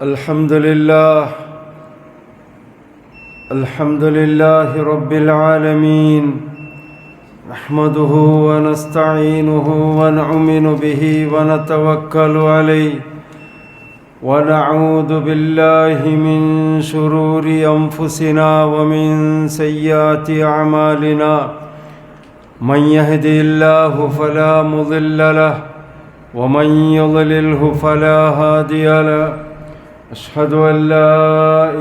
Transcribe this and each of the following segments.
الحمد لله رب العالمين، نحمده ونستعينه ونؤمن به ونتوكل عليه، ونعوذ بالله من شرور أنفسنا ومن سيئات أعمالنا. من يهدي الله فلا مضل له ومن يضلله فلا هادي له. أشهد أن لا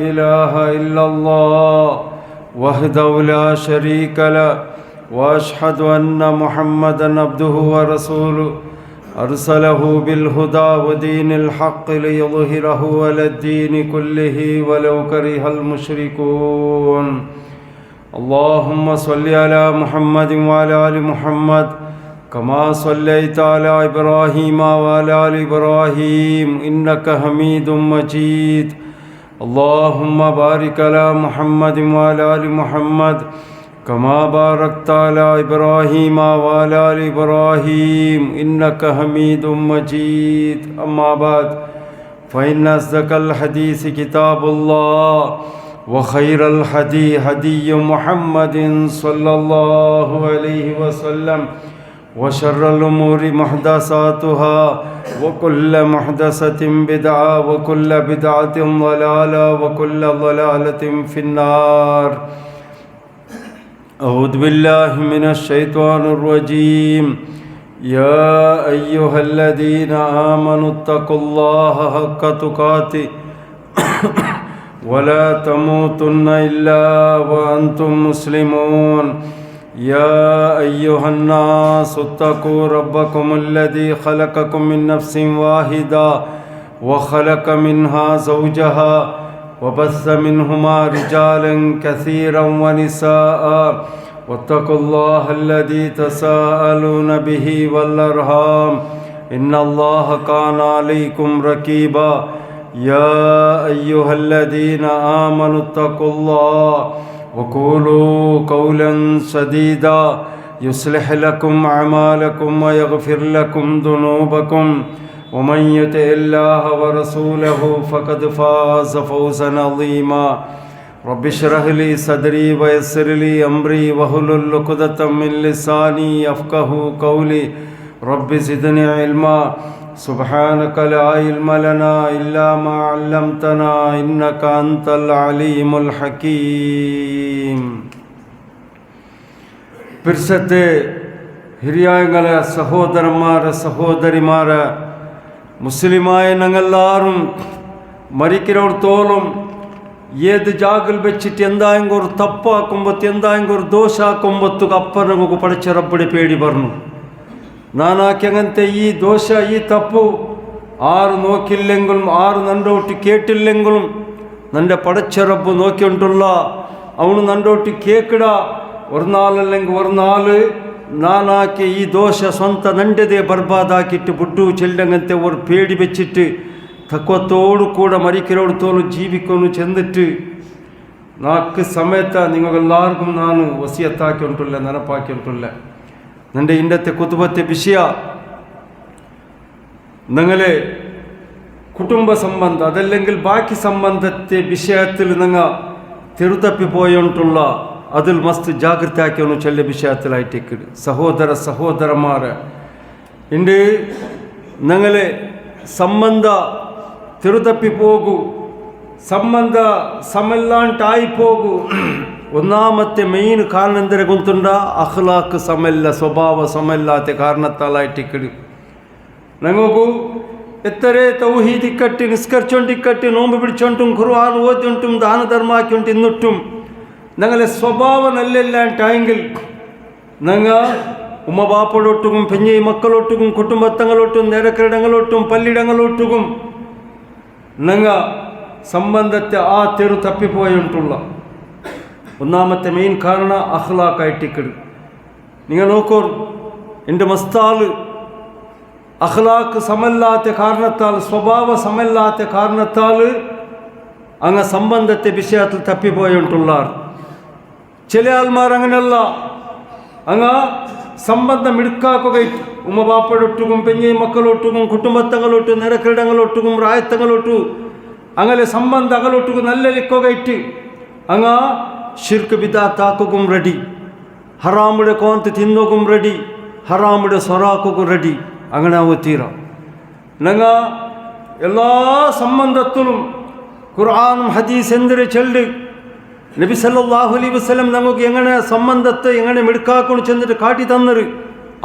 إله إلا الله وحده لا شريك له، وأشهد أن محمدًا عبده ورسوله، أرسله بالهدى ودين الحق ليظهره على الدين كله ولو كره المشركون. اللهم صل على محمد وعلى آل محمد كما صليت على إبراهيم وعلى آل إبراهيم إنك حميد مجيد. اللهم بارك على محمد وعلى آل محمد كما باركت على إبراهيم وعلى آل إبراهيم إنك حميد مجيد. أما بعد، فإن أصدق الحديث كتاب الله، وخير الهدي هدي محمد صلى الله عليه وسلم، وشر الأمور محدثاتها، وكل محدثة بدعة، وكل بدعة ضلالة، وكل ضلالة في النار. أعوذ بالله من الشيطان الرجيم. يا أيها الذين آمنوا اتقوا الله حق تقاته ولا تموتن إلا وأنتم مسلمون. يا أيها الناس اتقوا ربكم الذي خلقكم من نفس واحدة وخلق منها زوجها وبث منهما رجالا كثيرا ونساء، واتقوا الله الذي تساءلون به والأرحام إن الله كان عليكم رقيبا. يا أيها الذين آمنوا اتقوا الله وقولوا قولا سديدا يصلح لكم أعمالكم ويغفر لكم ذنوبكم، ومن يطع الله ورسوله فقد فاز فوزا عظيما. رب اشرح لي صدري ويسر لي أمري واحلل عقدة من لساني يفقهوا قولي. رب زدني علما. سبحانك لا علم لنا إلا ما علمتنا إنك أنت العليم الحكيم. പിർസത്തെ ഹിരിയായങ്ങളെ സഹോദരന്മാരെ സഹോദരിമാരെ, മുസ്ലിമായ ഞങ്ങളെല്ലാവരും മരിക്കുന്നോടത്തോളം ഏത് ജാഗിൽ വെച്ചിട്ട് എന്തായെങ്കിൽ ഒരു തപ്പാക്കുമ്പോൾ എന്തായെങ്കിൽ ഒരു ദോഷാക്കുമ്പത്തുക അപ്പ നമുക്ക് പഠിച്ച റബ്ബിടെ പേടി പറഞ്ഞു. നാനാക്കങ്ങനത്തെ ഈ ദോഷ ഈ തപ്പു ആറ് നോക്കില്ലെങ്കിലും ആറ് നണ്ടോട്ട് കേട്ടില്ലെങ്കിലും നിൻ്റെ പടച്ച റബ്ബ് നോക്കിയിട്ടുള്ള അവന് നണ്ടോട്ട് കേക്കിട ഒരു നാളല്ലെങ്കിൽ ഒരു നാള് നാനാക്കി ഈ ദോഷ സ്വന്ത നണ്ടതേ ബർബാദാക്കിയിട്ട് ബുഡ്ഡു ചെല്ലങ്ങനത്തെ ഒരു പേടി വെച്ചിട്ട് തക്വത്തോടു കൂടെ മരിക്കുന്നോടത്തോളം ജീവിക്കുന്നു ചെന്നിട്ട് നാക്ക് സമയത്ത് നിങ്ങളെല്ലാവർക്കും ഞാൻ വസിയത്താക്കിയിട്ടുള്ള നനപ്പാക്കിയിട്ടുള്ള നിൻ്റെ ഇന്നത്തെ കുതുബത്തെ വിഷയ നിങ്ങളെ കുടുംബ സംബന്ധം അതല്ലെങ്കിൽ ബാക്കി സംബന്ധത്തെ വിഷയത്തിൽ നിങ്ങൾ തിരുത്തപ്പി പോയിട്ടുള്ള അതിൽ മസ്ത് ജാഗ്രത ആക്കിയൊന്നും ചെല്ല വിഷയത്തിലായിട്ടേക്ക് സഹോദര സഹോദരന്മാരെ ഇണ്ട് നിങ്ങളെ സംബന്ധ തിരുത്തപ്പി പോകൂ, ಸಂಬಂಧ ಸಮಲ್ಲಾಂಟಾಯಿ ಹೋಗು. ഒന്നാമത്തെ മെയിൻ കാരണം എന്തിനെ കൊണ്ടുണ്ട അഖ്ലാഖ് സമല്ല, സ്വഭാവ സമല്ലാത്ത കാരണത്താലായിട്ടിക്കടി ഞങ്ങൾക്കു എത്ര തൗഹീദിക്കട്ടി നിസ്കരിച്ചോണ്ടിക്കട്ടി നോമ്പ് പിടിച്ചോണ്ടും ഖുർആൻ ഓതിയിട്ടും ദാനധർമാക്കിയിട്ട് ഇന്നിട്ടും ഞങ്ങളെ സ്വഭാവം നല്ലല്ലാണ്ടായെങ്കിൽ ഞങ്ങൾ ഉമ്മ ബാപ്പളൊട്ടുകും പെഞ്ഞി മക്കളൊട്ടുകും കുടുംബത്തങ്ങളൊട്ടും നേരക്കിടങ്ങളൊട്ടും പല്ലിടങ്ങളൊട്ടുകും ഞങ്ങൾ സംബന്ധത്തെ ആ തെരു തപ്പിപ്പോയിട്ടുള്ള ഒന്നാമത്തെ മെയിൻ കാരണം അഖ്ലാഖായിട്ടിക്കട്. നിങ്ങൾ നോക്കൂ, എൻ്റെ മസ്താല് അഖ്ലാഖ് സമല്ലാത്ത കാരണത്താൽ, സ്വഭാവ സമല്ലാത്ത കാരണത്താൽ അങ്ങ് സംബന്ധത്തെ വിഷയത്തിൽ തപ്പിപ്പോയിട്ടുള്ളാർ. ചില ആൾമാർ അങ്ങനെയല്ല, അങ്ങ് സംബന്ധം എടുക്കാക്കുകയിട്ട് ഉമ്മ ബാപ്പടൊട്ടുകും പെഞ്ഞെ മക്കളൊട്ടുകും കുടുംബത്തങ്ങളൊട്ടു നിരക്കിടങ്ങളൊട്ടുകും റായത്തങ്ങളൊട്ടു അങ്ങനെ സംബന്ധങ്ങളൊട്ടുകും നല്ല ലിക്കുകയിട്ട് അങ്ങ് ഷിർക്ക് ബിദാത്താക്കുകയും റെഡി, ഹറാമുടെ കോന്ത് തിന്നുകും റെഡി, ഹറാമുടെ സൊറാക്കുകയും റെഡി. അങ്ങനെ ആവും തീര ഞങ്ങ എല്ലാ സംബന്ധത്തിലും ഖുർആനും ഹദീസ് എന്തൊരു ചെല്ല് നബി സല്ലല്ലാഹു അലൈഹി വസല്ലം നമുക്ക് എങ്ങനെ സംബന്ധത്തെ എങ്ങനെ മെടുക്കാക്കൊണ്ട് ചെന്നിട്ട് കാട്ടി തന്നത്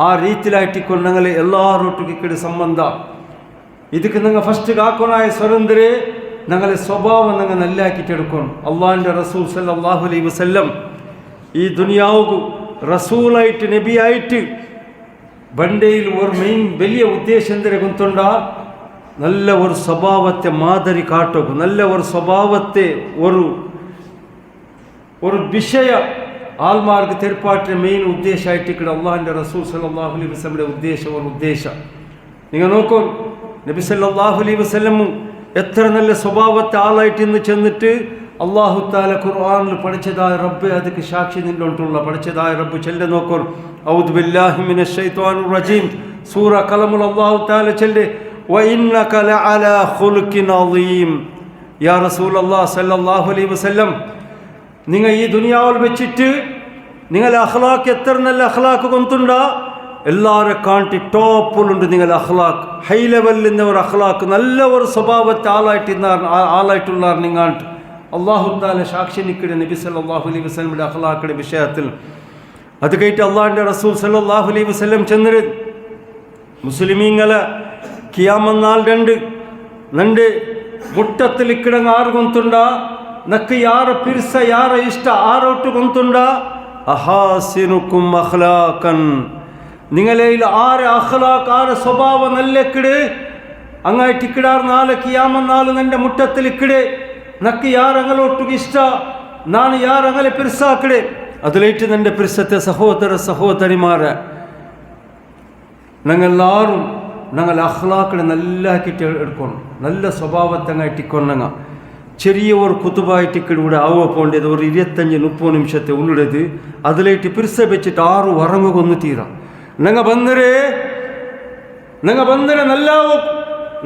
ആ രീതിയിലായിട്ടിക്കൊണ്ട് ഞങ്ങൾ എല്ലാവരോട്ടും ഇക്കടെ സംബന്ധ ಇದಕ್ಕೆ ನಂಗೆ ಫಸ್ಟಿಗೆ ಹಾಕೋನಾಯ ಸ್ವರಂದ್ರೆ ഞങ്ങളെ സ്വഭാവം ഞങ്ങൾ നല്ലാക്കിയിട്ടെടുക്കണം. അള്ളാഹിൻ്റെ റസൂൽ സല്ലല്ലാഹു അലൈഹി വസല്ലം ഈ ദുനിയാവുകു റസൂലായിട്ട് നബിയായിട്ട് ಬಂಡೆയിൽ ഒരു മെയിൻ വലിയ ഉദ്ദേശം എന്തിനെ ಗೊತ್ತುಂಡ നല്ല ഒരു സ്വഭാവത്തെ മാതിരി കാട്ടുക, നല്ല ഒരു സ്വഭാവത്തെ ഒരു വിഷയ ആൾമാർക്ക് തെരുപ്പാട്ടിൻ്റെ മെയിൻ ഉദ്ദേശമായിട്ട് ഇവിടെ അള്ളാഹിൻ്റെ റസൂൽ സല്ലല്ലാഹു അലൈഹി വസല്ലമയുടെ ഉദ്ദേശം നിങ്ങൾ നോക്കൂ. നബി സല്ലല്ലാഹു അലൈഹി വസല്ലമും എത്ര നല്ല സ്വഭാവത്തെ ആളായിട്ട് ഇന്ന് ചെന്നിട്ട് അള്ളാഹു താല ഖുർആനിൽ പഠിച്ചതായ റബ്ബ് അതിക്ക് സാക്ഷി നിന്നുകൊണ്ടുള്ള പഠിച്ചതായ റബ്ബ് ചെല്ലെ നോക്കൂ. ഔദു ബില്ലാഹി മിനശ് ശൈത്വാനിർ റജീം സൂറ കലമുൽ അള്ളാഹു താല ചെല്ലെ വഇന്നക ലഅലാ ഖുലുഖിൻ അളീം. യാ റസൂലല്ലാഹ് സല്ലല്ലാഹു അലൈഹി വസല്ലം, നിങ്ങൾ ഈ ദുനിയാവിൽ വെച്ചിട്ട് നിങ്ങളെ അഖ്ലാഖ് എത്ര നല്ല അഖ്ലാഖ് കൊണ്ടുണ്ട എല്ലാവരെ കാട്ടി ടോപ്പിലുണ്ട്. നിങ്ങൾ അഖ്ലാഖ് ഹൈ ലെവലിൽ ഒരു അഖ്ലാഖ് നല്ല ഒരു സ്വഭാവത്തെ ആളായിട്ടുള്ള നിങ്ങൾ അള്ളാഹു താല സാക്ഷി നിൽക്കടെ നബി സല്ലല്ലാഹു അലൈഹി വസല്ലമയുടെ അഖ്ലാഖിന്റെ വിഷയത്തിൽ. അത് കേട്ട് അള്ളാഹിൻ്റെ റസൂൽ സല്ലല്ലാഹു അലൈഹി വസല്ലം ചെന്നിട്ട് മുസ്ലിമീങ്ങളെ ഖിയാമത്ത് നാൾ രണ്ട് മുട്ടത്തിൽ ഇക്കിടങ്ങ് ആറ് കൊണ്ടുണ്ട നക്ക് ಯಾರ ಪಿರ್ಸ ಯಾರ ಇಷ್ಟ ಆರೋಟು ಗೊಂತುಂಡ ಅಹಾಸಿನುಕುಂ ಅಖ್ಲಾಕನ್. നിങ്ങളയിൽ ആരെ അഖ്ലാഖ് ആരെ സ്വഭാവം നല്ലക്കിട് അങ്ങായിട്ട് ഇക്കിടാർ നാല് കിയാമത്ത് നാല് നിന്റെ മുട്ടത്തിൽ ഇക്കിടെ നക്ക് യാരങ്ങളൊട്ടുക ഇഷ്ട ನಾನು ಯಾರಂಗಲೆ ಪಿರ್ಸಾಕಡೆ അതിലേറ്റ് നിന്റെ പിർസത്തെ സഹോദര സഹോദരിമാരെ ഞങ്ങളെല്ലാവരും ഞങ്ങൾ അഖ്ലാഖിനെ നല്ലാക്കിയിട്ട് എടുക്കണം. നല്ല സ്വഭാവത്തെ അങ്ങായിട്ടിക്കൊണ്ടങ്ങ ചെറിയ ഒരു കുത്തുബായിട്ടിക്കൂടെ ആവുക പോണ്ടത് ഒരു 25-30 നിമിഷത്തെ ഉള്ളിടത് അതിലേറ്റ് പിർസ വെച്ചിട്ട് 6 ഉറങ്ങുകൊന്ന് തീരാം. ഞങ്ങൾ ಬಂದರೆ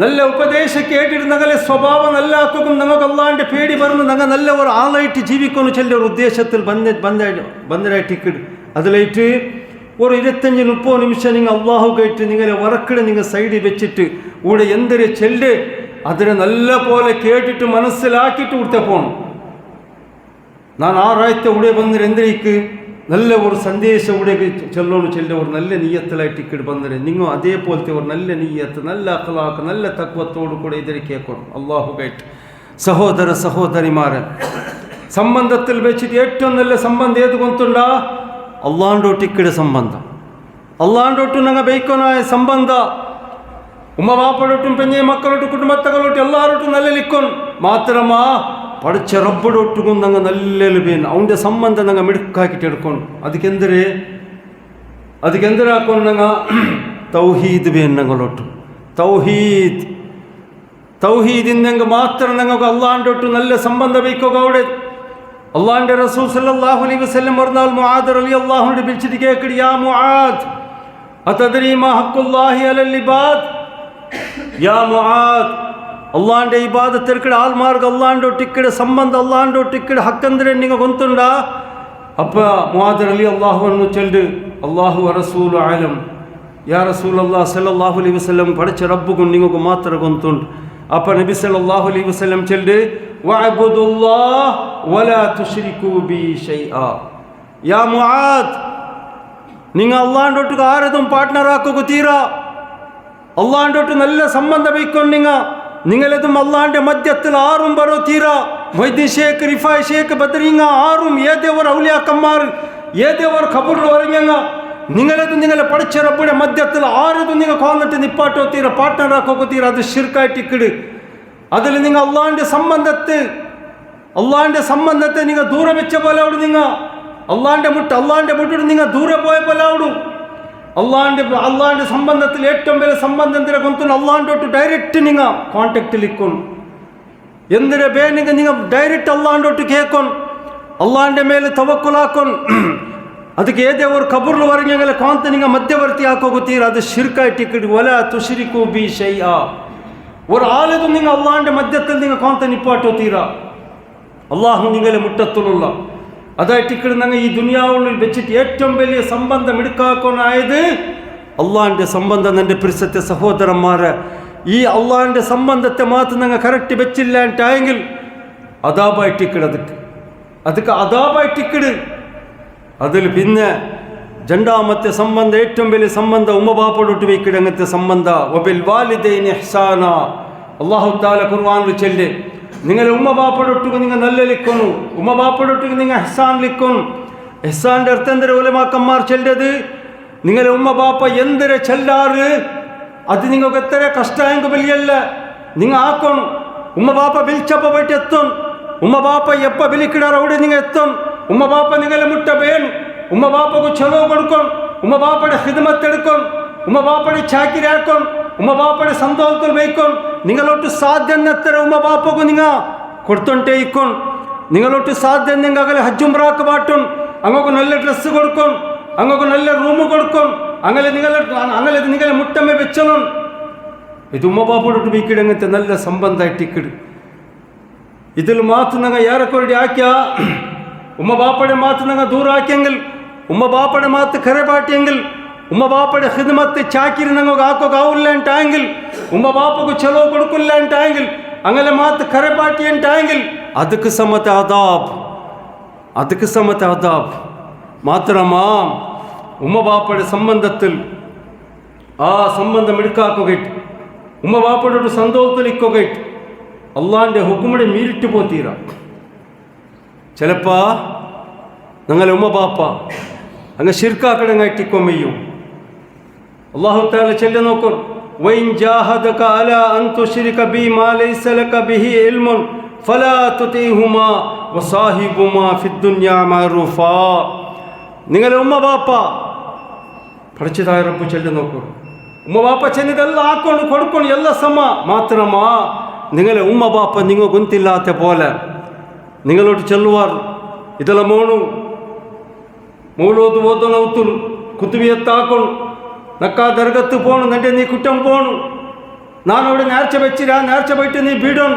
നല്ല ഉപദേശം കേട്ടിട്ട് ഞങ്ങളെ സ്വഭാവം നല്ലാക്കും. ഞങ്ങൾക്ക് അള്ളാഹിൻ്റെ പേടി പറഞ്ഞു ഞങ്ങൾ നല്ല ഒരു ആളായിട്ട് ജീവിക്കുന്നു ചെല്ല ഒരു ഉദ്ദേശത്തിൽ ബന്ധരായിട്ടിക്കിട് അതിലേറ്റ് ഒരു 25-30 നിമിഷം നിങ്ങൾ അള്ളാഹു കേട്ട് നിങ്ങളെ വറക്കിടെ നിങ്ങൾ സൈഡിൽ വെച്ചിട്ട് ഇവിടെ എന്തൊരു ചെല്ല് അതിനെ നല്ല പോലെ കേട്ടിട്ട് മനസ്സിലാക്കിയിട്ട് ഇവിടുത്തെ പോകണം. ഞാൻ ആറാഴ്ച ഇവിടെ വന്നിട്ട് എന്തിനേക്ക് നല്ല ഒരു സന്ദേശം ഇവിടെ ചെല്ലോണ് ചെല്ല ഒരു നല്ല നീയത്തിലായിട്ട് ഇക്കിട്ട് വന്നിട്ട് നിങ്ങൾ അതേപോലത്തെ ഒരു നല്ല നീയത്ത് നല്ല അഖ്ലാഖ് നല്ല തക്വത്തോടു കൂടെ ഇതിനെ കേൾക്കണം. അള്ളാഹു കേട്ട് സഹോദര സഹോദരിമാരെ സംബന്ധത്തിൽ വെച്ചിട്ട് ഏറ്റവും നല്ല സംബന്ധം ഏത് കൊണ്ടുണ്ട അള്ളാഹിൻ്റെ ഇക്കിടെ സംബന്ധം. അള്ളാഹിൻ്റെ ഞങ്ങൾ ബൈക്കോനായ സംബന്ധ ഉമ്മ ബാപ്പടൊട്ടും പെഞ്ഞെ മക്കളൊട്ടും കുടുംബത്തകളൊട്ടും എല്ലാവരോട്ടും നല്ല ലിക്കും മാത്രമാ പഠിച്ച റബ്ബടൊട്ടും ഞങ്ങൾ നല്ല ലിബേൻ അവൻ്റെ സംബന്ധം ഞങ്ങൾ മിടുക്കാക്കിയിട്ട് എടുക്കണം. അതിക്കെന്തിരാക്കണം ഞങ്ങൾ തൗഹീദ് ബേൻ ഞങ്ങളൊട്ടും തൗഹീദിനെങ്കിൽ മാത്രം ഞങ്ങൾക്ക് അള്ളാഹിൻ്റെ ഒട്ടും നല്ല സംബന്ധം വയ്ക്കുക. അവിടെ അള്ളാഹിൻ്റെ റസൂൽ സല്ലല്ലാഹു അലൈഹി വസല്ലം പറഞ്ഞാൽ മുആദ് റളിയല്ലാഹു അൻഹു വിളിച്ചിട്ട് കേൾക്കടി യാ മുആദ് അതദ്രി മാ ഹഖ്ഖുല്ലാഹി അലൽ ഇബാദ്. യാ മുആദ്, അള്ളാഹിൻ്റെ ഇബാദത്തിൽക്കിടെ ആൾമാർക്ക് അള്ളാഹിൻ്റെ ഒട്ടിക്കിടെ സംബന്ധം അള്ളാഹിൻ്റെ ഒട്ടിക്കിടെ ഹക്കന്തരെ നിങ്ങൾ കൊണ്ടുണ്ട. അപ്പം മുആദ് റളിയല്ലാഹു അൻഹു ചൊല്ല് അല്ലാഹു റസൂലു ആലം. യാ റസൂലല്ലാഹ് സല്ലല്ലാഹു അലൈഹി വസല്ലം പഠിച്ച റബ്ബുക്കും നിങ്ങൾക്ക് മാത്രം കൊണ്ടുണ്ട്. അപ്പം നബി സല്ലല്ലാഹു അലൈഹി വസല്ലം ചൊല്ല് വഅബ്ദുല്ലാഹ് വലാ തുശ്രികൂ ബി ശൈആ. യാ മുആദ്, നിങ്ങൾ അള്ളാഹിൻ്റെ ഒട്ടുക്ക് ആരതും പാർട്ട്ണറാക്കുക തീരാ. അള്ളാഹിൻ്റെ ഒട്ട് നല്ല സംബന്ധം വയ്ക്കൊണ്ട് നിങ്ങളതും അള്ളാഹിൻ്റെ മധ്യത്തിൽ ആറും ബറോ തീരാ. മൊയ്തീൻ ഷേഖ് റിഫായ് ഷേഖ് ബദരീങ്ങ ആറും ഏതേവർ ഔലിയാക്കന്മാർ ഏതേവർ ഖബറിൽ ഉറങ്ങങ്ങ നിങ്ങളതും നിങ്ങളെ പഠിച്ച റബ്ബിയുടെ മധ്യത്തിൽ ആരതും നിങ്ങൾ കൊന്നിട്ട് നിപ്പാട്ടോ തീര പാർട്ട്ണറാക്കുക തീര. അത് ഷിർക്കായിട്ടിക്കിട്. അതിൽ നിങ്ങൾ അള്ളാഹിൻ്റെ സംബന്ധത്തെ നിങ്ങൾ ദൂരെ വെച്ച പോലെ അവിടെ നിങ്ങൾ അള്ളാഹിൻ്റെ മുട്ടോട് നിങ്ങൾ ദൂരെ പോയ പോലെ അവിടും അള്ളാഹിൻ്റെ സംബന്ധത്തിൽ ഏറ്റവും വലിയ സംബന്ധം എന്തിനെ കൊണ്ടുണ്ട് അള്ളാഹിൻ്റെ ഒട്ട് ഡയറക്റ്റ് നിങ്ങൾ കോണ്ടാക്റ്റിലിക്കും. എന്തിനെ ബേ നിങ്ങൾ ഡയറക്റ്റ് അള്ളാഹിൻ്റെ ഒട്ട് കേൾക്കും. ಅಲ್ಲಾಂಡೆ ಮೇಲೆ ತವಕ್ಕುಲ್ ಹಾಕೊಂಡು ಅದಕ್ಕೆ ಏದೇ ಅವ್ರ ಕಬೂರ್ಲು ವರೆಗೆಲ್ಲ ಕಾಂತ ನಿಂಗೆ ಮಧ್ಯವರ್ತಿ ಹಾಕೋಗುತ್ತೀರ, ಅದು ಶಿರ್ಕಾಯ್ಟಿಕ್ಕಡಿ ಒಲ ತುಶಿರಿಕು ಬಿ ಶೈಅ ஒரு ஆளுது நீங்க அல்லாஹ்வுடைய மத்தியத்தில் நீங்க காந்த நிப்பாட்டோத்தீரா அல்லாஹ் நீங்களே முட்டத்துள்ள അതായിട്ടിക്കട് ഞങ്ങൾ ഈ ദുനിയാവുള്ളിൽ വെച്ചിട്ട് ഏറ്റവും വലിയ സംബന്ധം എടുക്കാക്കൊണ്ടായത് അള്ളാഹിൻ്റെ സംബന്ധം. എൻ്റെ പ്രിയത്തെ സഹോദരന്മാരെ, ഈ അള്ളാഹിൻ്റെ സംബന്ധത്തെ മാത്രം ഞങ്ങൾ കറക്റ്റ് വെച്ചില്ലാണ്ടായെങ്കിൽ അതാപായിട്ടിക്കട് ಅದಕ್ಕೆ അതാപായിട്ടിക്കട്. അതിൽ പിന്നെ രണ്ടാമത്തെ സംബന്ധം, ഏറ്റവും വലിയ സംബന്ധം ഉമ്മ ബാപ്പടൊട്ട് വയ്ക്കിട അങ്ങനത്തെ സംബന്ധം. വബിൽ വാലിദൈനി ഇഹ്സാന, അല്ലാഹു തആല ഖുർആനിൽ ചൊല്ലി നിങ്ങൾ ഉമ്മ ബാപ്പടൊട്ടുക്ക് നിങ്ങൾ നല്ല ലിക്കുന്നു, ഉമ്മ ബാപ്പടൊട്ടുക്ക് നിങ്ങൾ ഇഹ്സാൻ ലിക്കുന്നു. ഇഹ്സാൻ്റെ അർത്ഥം എന്തൊരു ഉലമാക്കന്മാർ ചൊല്ലത്, നിങ്ങളെ ഉമ്മ ബാപ്പ എന്തൊരു ചെല്ലാറ് അത് നിങ്ങൾക്ക് എത്ര കഷ്ടമെങ്കിൽ വലിയല്ല നിങ്ങൾ ആക്കണം. ഉമ്മ ബാപ്പ വിളിച്ചപ്പോൾ പോയിട്ട് എത്തും, ഉമ്മ ബാപ്പ എപ്പോൾ വിളിക്കിടാറ് അവിടെ നിങ്ങൾ എത്തും. ഉമ്മ ബാപ്പ നിങ്ങളെ മുട്ട പേൻ, ഉമ്മ ബാപ്പക്ക് ചെലവ് കൊടുക്കും, ഉമ്മ ബാപ്പയുടെ ഹിദ്മത്ത് എടുക്കും, ഉമ്മ ബാപ്പയുടെ ചാക്കിരാക്കും, ഉമ്മ ബാപ്പയുടെ സന്തോഷത്തിൽ വയ്ക്കും. നിങ്ങളൊട്ട് സാധ്യന്നത്ര ഉമ്മ ബാപ്പക്ക് നിങ്ങൾ കൊടുത്തോണ്ടേ ഇക്കും. നിങ്ങളൊട്ട് സാധ്യം നിങ്ങൾ അകലെ ഹജ്ജുംറാക്ക് പാട്ടും, അങ്ങക്ക് നല്ല ഡ്രസ്സ് കൊടുക്കും, അങ്ങക്ക് നല്ല റൂം കൊടുക്കും, അങ്ങനെ നിങ്ങളെ മുട്ടമ്മ വെച്ചണം. ഇത് ഉമ്മ ബാപ്പയോട്ട് വയ്ക്കിടങ്ങനത്തെ നല്ല സംബന്ധമായിട്ടിക്കിട്. ഇതിൽ മാത്രം നിങ്ങൾ ഏറെക്കുറെ ആക്കിയ ഉമ്മ ബാപ്പയുടെ മാത്രം നിങ്ങൾ ദൂരം ആക്കിയെങ്കിൽ, ഉമ്മ ബാപ്പയുടെ മാത്ത് കരപാട്ടിയെങ്കിൽ, ഉമ്മ ബാപ്പയുടെ ഹിദ്മത്ത് ചാക്കിരി നിങ്ങൾക്ക് ആക്കുകയാവില്ല ഉണ്ടായെങ്കിൽ, ഉമ്മ ബാപ്പക്ക് ചെലവ് കൊടുക്കില്ല ഉണ്ടായെങ്കിൽ, അങ്ങനെ മാത്ത് കരപാട്ടി ഉണ്ടായെങ്കിൽ ಅದಕ್ಕೆ ಸಮತೆ ಅದಾಬ್, ಅದಕ್ಕೆ ಸಮತೆ ಅದಾಬ್. മാത്രമാ ഉമ്മ ബാപ്പയുടെ സംബന്ധത്തിൽ ആ സംബന്ധം എടുക്കാക്കുകയിട്ട് ഉമ്മ ബാപ്പയുടെ ഒരു സന്തോഷത്തിലിക്കുകയിട്ട് അള്ളാഹിൻ്റെ ഹുക്കുമിടെ മീരിട്ട് പോത്തീര. ചിലപ്പോൾ ഞങ്ങളെ ഉമ്മ ബാപ്പ അങ്ങ് ശിർക്കാക്കടങ്ങായിട്ടിക്കൊമ്മയും. അല്ലാഹു തആല ചൊല്ലി നോക്കൂ, വൈൻ ജാഹദക അലാ അൻ തുശ്രിക ബി മാ ലൈസ ലക ബിഹി ഇൽമുൻ ഫലാ തുതിഹുമാ വസാഹിബുമാ ഫിദ്ദുനിയാ മഅറൂഫാ. നിങ്ങളെ ഉമ്മ ബാപ്പ പഠിച്ചതായ റബ്ബ് ചൊല്ലി നോക്കൂ, ഉമ്മ ബാപ്പ ചെന്നിതെല്ലാം ആക്കൊണ്ട് കൊടുക്കണം ಎಲ್ಲ ಸಮ. മാത്രമാ നിങ്ങളെ ഉമ്മ ബാപ്പ നിങ്ങൾ ഗൊന്തില്ലാത്ത പോലെ നിങ്ങളോട് ചെല്ലുവാർ, ഇതെല്ലാം മോണു മൂലോത് ഓതനൗത്തുൽ കുത്തുബിയത്താക്കണം, നക്കാ ദർഗത്ത് പോണു, നിന്റെ നീ കുറ്റം പോണു, നാനവിടെ നേർച്ച വെച്ചിരാ, നേർച്ച പോയിട്ട് നീ ബീടണം,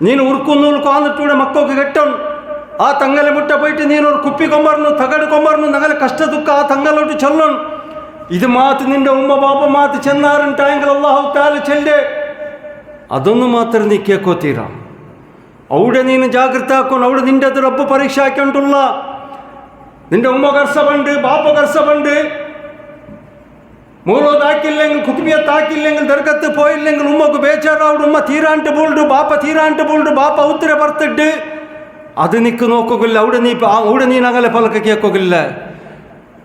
ನೀನು ಉರ್ಕುನ್ನು ಕಾಂದಿಟ್ಟೂടെ ಮಕ್ಕಳಿಗೆ ಕೆಟ್ಟವನು. ಆ ತಂಗಲೆ ಮುಟ್ಟ പോയിട്ട് ನೀನು ಕುಪ್ಪಿ ಕೊಂಬರ್ನು, ತಗಡು ಕೊಂಬರ್ನು, ನಗಲೆ ಕಷ್ಟ ದುಃಖ ಆ ತಂಗಲೊಟ್ಟು ಚೊಲ್ಲೋನು. ഇത് മാത്ത് നിന്റെ ഉമ്മ ബാപ്പ മാത്ത് ചെന്നാറുണ്ടായെങ്കിൽ അല്ലാഹു തആല ചെല്ലെ അതൊന്നും മാത്രം നീ കേൾക്കോത്തീരാ. അവിടെ നീನು ಜಾಗೃತ ಹಾಕೊಂಡು അവിടെ നിന്റെ അത് റബ്ബ് പരീക്ഷ ആക്കിയിട്ടുള്ള നിന്റെ ഉമ്മ കർസബുണ്ട്, ബാപ്പ കർസബുണ്ട്. മൂലോതാക്കില്ലെങ്കിൽ കുത്തുബിയത്താക്കില്ലെങ്കിൽ ദർഗത്ത് പോയില്ലെങ്കിൽ ഉമ്മക്ക് ബേജാറാവുడు, ഉമ്മ തീരാണ്ട് പോൾಡು, ബാപ്പ തീരാണ്ട് പോൾಡು, ബാപ്പ ഉത്തര ಬರ್ತಿട്ട് അത് നിക്ക് നോക്കുകയില്ല. അവിടെ നീ അങ്ങനെ പലക്കെ കേൾക്കുകയില്ല.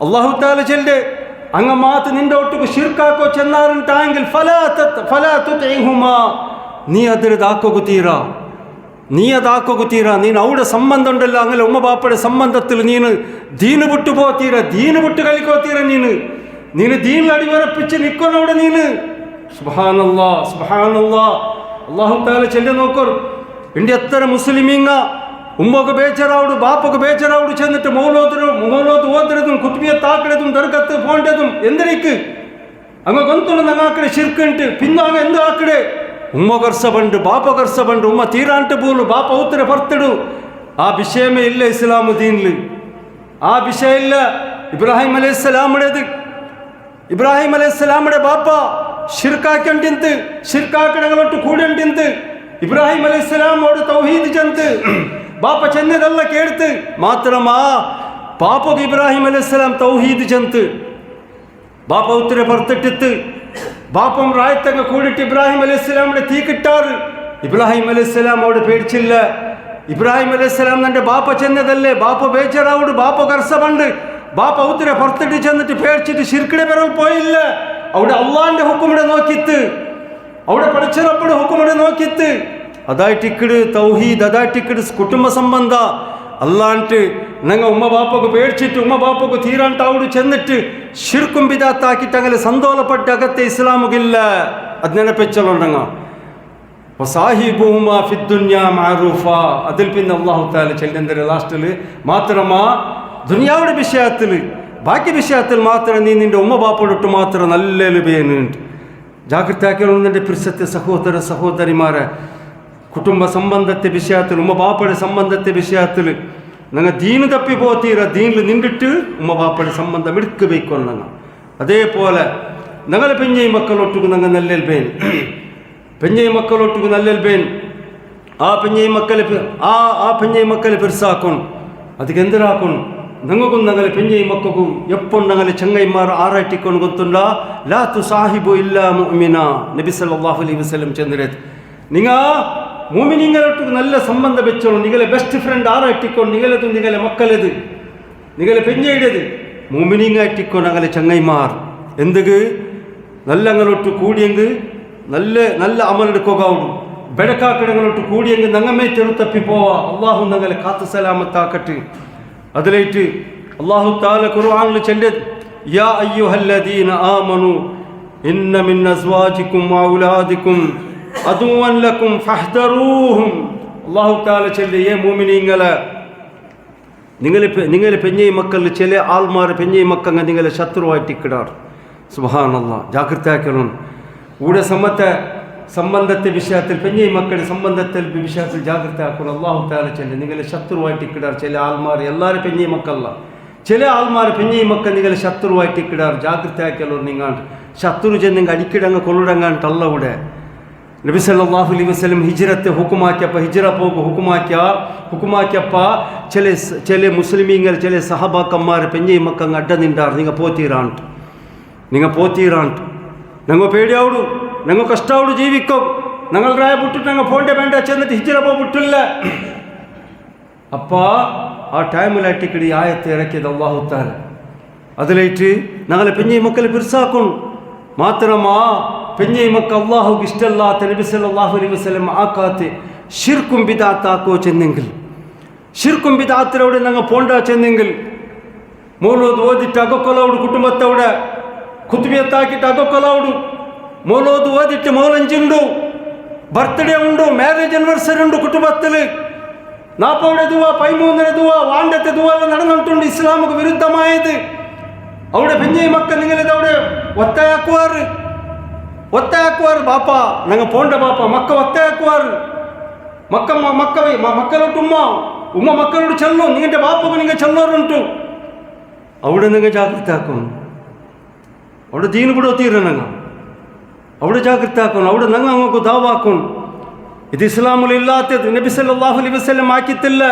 അല്ലാഹു തആല ചെല്ലെ അങ്ങ മാത്ത് നിന്റെ ഒട്ടുക്ക് ശിർക്കാക്കോ ചെന്നാറുണ്ടായെങ്കിൽ ഫലാ തുതിഹുമാ, നീ അതിരതാക്കുകീരാ, നീ അതാക്കുകീരാ. നീನು അവിടെ സംബന്ധം ഉണ്ടല്ലോ അങ്ങനെ ഉമ്മ ബാപ്പയുടെ സംബന്ധത്തിൽ നീನು ദീന് വിട്ടു പോത്തീര, ദീന് വിട്ട് കളിക്കോത്തീര. നീನು ദീനിൽ അടിവരപ്പിച്ച് നിൽക്കണവിടെ നീನು. സുബ്ഹാനല്ലാഹ് സുബ്ഹാനല്ലാഹ്. അല്ലാഹു തആല ചൊല്ലി നോക്കൂ, ഇന്ത്യ എത്ര മുസ്ലിമീങ്ങ ഉമ്മക്ക് ബേജാറാവുడు, ബാപ്പക്ക് ബേജാറാവുడు ചെന്നിട്ട് മൗലോത് ഓതുന്നതും കുത്തുബിയത്താക്കുന്നതും ദർഗത്ത് പോണ്ടതും എന്തിനേക്ക് അങ്ങ് ഗൊಂತುಲು നങ്ങാക്കಡೆ ശിർക്കുണ്ട്. പിന്നെ അങ്ങ് എന്ത് ആക്കಡೆ ഉമ്മ കർസബുണ്ട്, ബാപ്പ കർസബുണ്ട്, ഉമ്മ തീരാണ്ട് പോലും, ബാപ്പ ഉത്തര ಬರ್ತಿಡು. ആ വിഷയമേ ഇല്ല ഇസ്ലാം ദീനിൽ, ആ വിഷയമില്ല. ഇബ്രാഹിം അലൈഹിസ്സലാമുടേത്, ഇബ്രാഹിം അലൈഹിസ്സലാമുടെ ബാപ്പ ಶಿರ್ಕಾಕಂಡಿಂತು, ಶಿರ್ಕಾಕಡಗಳೊಟ್ಟು ಕೂಡಂಡಿಂತು. ಇಬ್ರಾಹಿಂ ಅಲೈಹಿಸ್ಸಲಾಮೋಡು ತೌಹೀದ್ ಜಂತು, ಬಾಪ ಚೆನ್ನದಲ್ಲ ಕೇಳ್ತು. മാത്രമാ പാപ്പക്ക് ഇബ്രാഹിം അലൈഹിസ്സലാം തൗഹീദ് ജന്ത്, ബാപ്പ ഉത്തര ಬರ್ತಿಟ್ಟಿತ್ತು. ബാപ്പം റായത്തങ്ങ് കൂടിയിട്ട് ഇബ്രാഹിം അലൈഹിസ്സലാമിന്റെ തീ കിട്ടാറ്. ഇബ്രാഹിം അലൈഹിസ്സലാം അവിടെ പേടിച്ചില്ല. ഇബ്രാഹിം അലൈഹിസ്സലാം തന്റെ ബാപ്പ ചെന്നതല്ലേ, ബാപ്പ ബേജാറാവുడు, ബാപ്പ കർസബുണ്ട്, ബാപ്പ ഉത്തര ಬರ್ತಿട്ട് ചെന്നിട്ട് പേടിച്ചിട്ട് ശിർക്കിടെ പെറൽ പോയില്ല. അവിടെ അള്ളാന്റെ ഹുക്കുമിടെ നോക്കിത്ത്, അവിടെ പഠിച്ചറപ്പടെ ഹുക്കുമിടെ നോക്കിത്ത്. അതായിട്ടിക്കട് തൗഹീദ്, അതായിട്ടിക്കട് കുടുംബ സംബന്ധ. അല്ലാണ്ട് ഞങ്ങൾ ഉമ്മ ബാപ്പക്ക് പേടിച്ചിട്ട് ഉമ്മ ബാപ്പക്ക് തീരാണ്ട് അവിടെ ചെന്നിട്ട് ശിർക്കും ബിദാത്താക്കിയിട്ട് അങ്ങനെ സന്തോഷപ്പെട്ട അകത്തെ ഇസ്ലാമുകില്ല. അത് ನೆನಪೆಚ್ಚಲೋಣ. വസാഹിബുഹുമാ ഫിദ്ദുനിയാ മഅറൂഫാ. അതിൽ പിന്നെ അല്ലാഹു തആല ചെല്ലുന്ന ലാസ്റ്റിൽ മാത്രമാ ദുനിയാവുടെ വിഷയത്തിൽ ബാക്കി വിഷയത്തിൽ മാത്രം നീ നിൻ്റെ ഉമ്മ ബാപ്പോടൊട്ട് മാത്രം നല്ല ലുബേനുണ്ട്. ജാഗ്രത ആക്കണം. നിൻ്റെ പ്രിസത്തെ സഹോദര സഹോദരിമാരെ കുടുംബ സംബന്ധത്തെ വിഷയത്തിൽ ഉമ്മ ബാപ്പയുടെ സംബന്ധത്തെ വിഷയത്തിൽ നിങ്ങൾ ദീന് തപ്പി പോത്തീര ദീനിൽ നിന്നിട്ട് ഉമ്മ ബാപ്പയുടെ സംബന്ധം എടുക്ക് വയ്ക്കൊള്ളുക. അതേപോലെ ഞങ്ങൾ പെഞ്ഞൈ മക്കളൊട്ടുക്ക് ഞങ്ങൾ നല്ലൽബേൻ പെഞ്ഞൈ മക്കളൊട്ടുക്ക് നല്ലൽബേൻ ആ പെഞ്ഞൈ മക്കളെ പെരുസാക്കണം. ಅದಕ್ಕೆ ಎಂದಿರಾಕೊಂಡು ನಂಗೂ ನಂಗಲೆ ಪೆಂಜೈ ಮಕ್ಕಗೂ ಎಪ್ಪೊಂಡು ನಂಗಲೆ ಚಂಗೈಮಾರು ಆರಾಟಿಕೊಂಡು ಗೊತ್ತುಂಡ ಲಾ ತು ಸಾಹಿಬು ಇಲ್ಲ ಮುಮಿನ ನಬಿ ಸಲ್ಲಲ್ಲಾಹು ಅಲೈಹಿ ವಸಲ್ಲಂ ಚಂದ್ರೇತ್ ನಿಂಗ ಮೂಮಿನಿಂಗಳೊಟ್ಟು നല്ല ಸಂಬಂಧ ಬೆಚ್ಚೋಣ ನಿಗಲೆ ಬೆಸ್ಟ್ ಫ್ರೆಂಡ್ ಆರಾಟಿಕೊಂಡು ನಿಗಲೆದು ನಿಗಲೆ ಮಕ್ಕಳೆದು ನಿಗಲೆ ಪೆಂಜೈಡೆದು മൂമിനിങ്ങായിട്ടിക്കൊണ്ട് അങ്ങനെ ചങ്ങൈമാർ എന്തുക്ക് നല്ല അങ്ങനൊട്ട് കൂടിയെങ്കിൽ നല്ല അമലെടുക്കുകയാവും ബെടക്കാക്കിടങ്ങളൊട്ട് കൂടിയെങ്കിൽ നങ്ങമേ തെറുത്തപ്പി പോവാ. അള്ളാഹു നങ്ങളെ കാത്തു സലാമത്താക്കട്ടെ. അതിലേറ്റ് അള്ളാഹു താല ഖുർആനിൽ ചൊല്ലിയത് യാ അയ്യുഹല്ലദീന ആമനു ഇന്ന മിൻ അസ്വാജികും വഔലാദികും അദുവൻ ലക്കും ഫഹ്ദറൂഹും. അള്ളാഹു താല ചൊല്ലിയ മൂമിനീങ്ങളെ നിങ്ങളെ പെഞ്ഞൈ മക്കളിൽ ചില ആൾമാർ പെഞ്ഞൈ മക്കങ്ങ നിങ്ങളെ ശത്രുവായിട്ടിക്കിടാർ. സുബ്ഹാനല്ലാഹ്, ജാഗ്രത ആക്കണം. ഇവിടെ സംബന്ധത്തെ വിഷയത്തിൽ പെഞ്ഞൈ മക്കളുടെ സംബന്ധത്തിൽ വിഷയത്തിൽ ജാഗ്രത ആക്കണം. അള്ളാഹു താല ചൊല്ലി നിങ്ങളെ ശത്രുവായിട്ടിക്കിടാർ ചില ആൾമാർ. എല്ലാവരും പെഞ്ഞൈ മക്കല്ല, ചില ആൾമാർ പെഞ്ഞൈ മക്ക നിങ്ങളെ ശത്രുവായിട്ടിക്കിടാർ. ജാഗ്രത ആക്കല്ലോ. നിങ്ങാണ്ട് ശത്രു ചെന്നെങ്കിൽ അടിക്കിടങ്ങ് കൊള്ളിടങ്ങാണ്ടല്ല. ഇവിടെ നബി സല്ലല്ലാഹു അലൈഹി വസല്ലം ഹിജ്റത്തെ ഹുക്കുമാക്കിയപ്പോൾ ഹിജ്റ പോകും ഹുക്കുമാക്കിയപ്പോൾ ചില മുസ്ലിമീങ്ങൾ ചില സഹബാക്കന്മാർ പെഞ്ഞൈ മക്കങ്ങ് അഡ്ഡ നിണ്ടാർ. നിങ്ങൾ പോത്തീറാണ്ട് ഞങ്ങൾ പേടിയാവിടു, ഞങ്ങൾ കഷ്ടാവിടു ജീവിക്കും. ഞങ്ങൾ രായ ಬಿಟ್ಟಿಟ್ಟು ഞങ്ങൾ പോണ്ടേ വേണ്ട ചെന്നിട്ട് ഹിജ്റ പോയിട്ടില്ല. അപ്പോൾ ആ ടൈമിലായിട്ടിക്കടി ആയത്ത് ഇറക്കിയത് അല്ലാഹു തആല. അതിലേറ്റ് ഞങ്ങളെ പെഞ്ഞൈ മക്കളെ പിർസാക്കണം. മാത്രമാ പെഞ്ഞൈ മക്ക അള്ളാഹുക്ക് ഇഷ്ടമല്ലാത്ത നബി സല്ലല്ലാഹു അലൈഹി വസല്ലം ആക്കാത്ത് ഷിർക്കും ബിദഅത്താക്കോ ചെന്നെങ്കിൽ ഷിർക്കും ബിദഅത്തിലൂടെ ഞങ്ങൾ പോണ്ട ചെന്നെങ്കിൽ മൗലൂദ് ഓതിട്ട് അകക്കൊലവുಡು കുടുംബത്തവിടെ കുത്തുബിയത്താക്കിയിട്ട് അകക്കൊലവുಡು മൗലൂദ് ഓതിട്ട് മൗലഞ്ചുണ്ടു ബർത്ത്ഡേ ഉണ്ടു മ്യാരേജ് ആനിവേഴ്സറി ഉണ്ട് കുടുംബത്തിൽ 40 ദുവ 13 ദുവ വാണ്ടത്തെ ദുവ എല്ലാം നടന്നിട്ടുണ്ട്. ഇസ്ലാമുക്ക് വിരുദ്ധമായത് അവിടെ പെഞ്ഞൈ മക്ക നിങ്ങളിത് അവിടെ ഒത്തയാക്കുവാറ് ബാപ്പ ഞങ്ങൾ പോണ്ട ബാപ്പ മക്ക ഒത്തയാക്കുവാറ് മക്കളോട്ട് ഉമ്മ മക്കളോട് ചെല്ലും. നിങ്ങളുടെ ബാപ്പക്ക് നിങ്ങൾ ചെല്ലോറുണ്ടു. അവിടെ നിങ്ങൾ ജാഗ്രത ആക്കണം. അവിടെ ദീന് കൂടെ ഒത്തീര ഞങ്ങൾ അവിടെ ജാഗ്രത ആക്കണം. അവിടെ ഞങ്ങൾ അങ്ങക്ക് ദാവാക്കണം. ഇത് ഇസ്ലാമിലില്ലാത്തത് നബി സല്ലല്ലാഹു അലൈഹി വസല്ലം ആക്കിത്തില്ല.